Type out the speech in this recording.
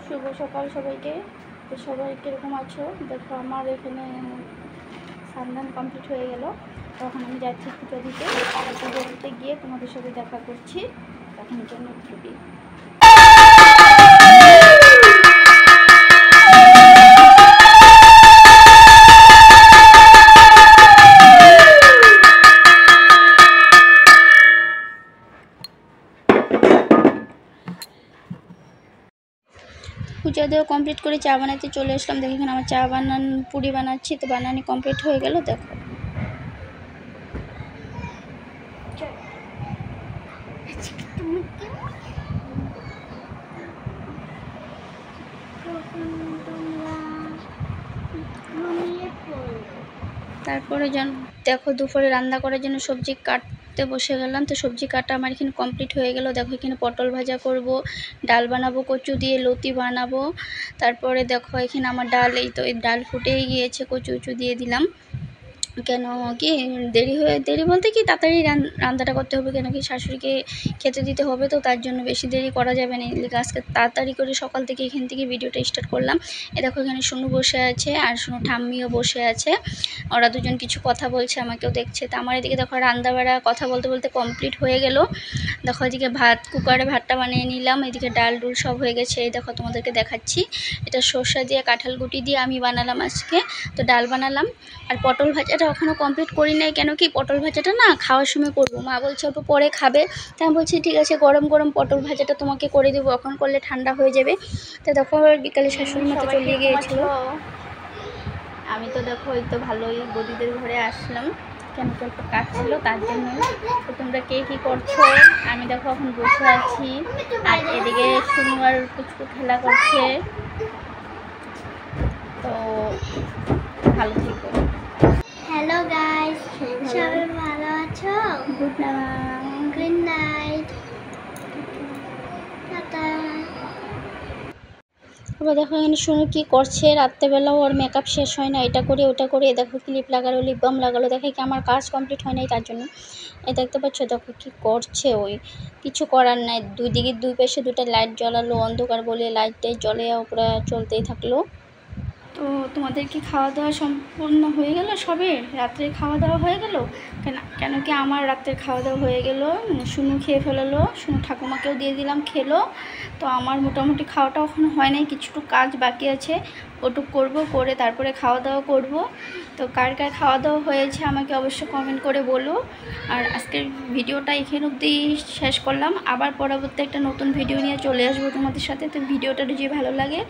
শুভ সকাল সবাইকে। তো সবাই কীরকম আছো? দেখো আমার এখানে স্নান কমপ্লিট হয়ে গেল। তখন আমি যাচ্ছি পুজো দিতে। পুজো দিতে গিয়ে তোমাদের সাথে দেখা করছি। তখন জন্য ছুটি। পূজা দেওয়া কমপ্লিট করে চা বানাতে চলে আসলাম। দেখো এখানে আমার চা পুরি বানাচ্ছি। তো বানানি কমপ্লিট হয়ে গেল। দেখো তারপরে দেখো দুপুরে রান্না করার জন্য সবজি কাটতে বসে গেলাম। তো সবজি কাটা আমার এখানে কমপ্লিট হয়ে গেল। দেখো এখানে পটল ভাজা করব, ডাল বানাবো, কচু দিয়ে লতি বানাবো। তারপরে দেখো এখানে আমার ডাল, এই তো এই ডাল ফুটেই গিয়েছে, কচু দিয়ে দিলাম। কেন কি দেরি বলতে কি তাড়াতাড়ি রান্নাটা করতে হবে, কেন কি শাশুড়িকে খেতে দিতে হবে। তো তার জন্য বেশি দেরি করা যাবে না। আজকে তাড়াতাড়ি করে সকাল থেকে এখান থেকে ভিডিওটা স্টার্ট করলাম। এ দেখো এখানে শুনু বসে আছে আর শুনু ঠাম্মিও বসে আছে। ওরা দুজন কিছু কথা বলছে, আমাকেও দেখছে। তো আমার এদিকে দেখো রান্নাবাড়া কথা বলতে বলতে কমপ্লিট হয়ে গেল। দেখো এদিকে কুকারে ভাতটা বানিয়ে নিলাম। এদিকে ডাল ডুল সব হয়ে গেছে। এই দেখো তোমাদেরকে দেখাচ্ছি। এটা সর্ষা দিয়ে কাঁঠাল গুটি দিয়ে আমি বানালাম আজকে। তো ডাল বানালাম। আর পটল ভাজাটা ওখানেও কমপ্লিট করি নাই, কেন কি পটল ভাজাটা না খাওয়ার সময় করবো। মা বলছে অল্প পরে খাবে। তা আমি বলছি ঠিক আছে, গরম গরম পটল ভাজাটা তোমাকে করে দেবো, এখন করলে ঠান্ডা হয়ে যাবে। তো দেখো বিকালে শাশুড়ি মতো চলে গিয়েছিল। আমি তো দেখো এই তো ভালোই বদিদের ঘরে আসলাম, কেন কি একটু কাজ ছিল তার জন্য। তো তোমরা কে কী করছো? আমি দেখো এখন বসে আছি। আর এদিকে শুনু আর কুচকু খেলা করছে। তো ভালো থেকো। হ্যালো গাইস, সবাই ভালো আছো? Good night. Good night, tata. এবার দেখো এখানে শুনু কি করছে। রাত্রেবেলাও ওর মেকআপ শেষ হয় না, এটা করে ওটা করে। দেখো ক্লিপ লাগালো, লিপ বাম লাগালো। দেখে কি আমার কাজ কমপ্লিট হয় নাই তার জন্য। এই দেখতে পাচ্ছ দেখো কি করছে। ওই কিছু করার নাই, দুই পাশে দুটো লাইট জ্বালালো, অন্ধকার বলে লাইটটাই জ্বলে ওপরে চলতেই থাকলো। তো তোমাদের কি খাওয়া দাওয়া সম্পূর্ণ হয়ে গেল? সবে রাত্রে খাওয়া দাওয়া হয়ে গেল? কেন কি আমার রাত্রের খাওয়া দাওয়া হয়ে গেল। শুনু খেয়ে ফেলালো, শুনু ঠাকুমাকেও দিয়ে দিলাম, খেলো। তো আমার মোটামুটি খাওয়াটা ওখানে হয় নাই, কিছুটু কাজ বাকি আছে, ওটুক করব, করে তারপরে খাওয়া দাওয়া করব। তো কার কার খাওয়া দাওয়া হয়েছে আমাকে অবশ্যই কমেন্ট করে বলো। আর আজকের ভিডিওটা এখানে অবধি শেষ করলাম। আবার পরবর্তী একটা নতুন ভিডিও নিয়ে চলে আসবো তোমাদের সাথে। তো ভিডিওটা যদি ভালো লাগে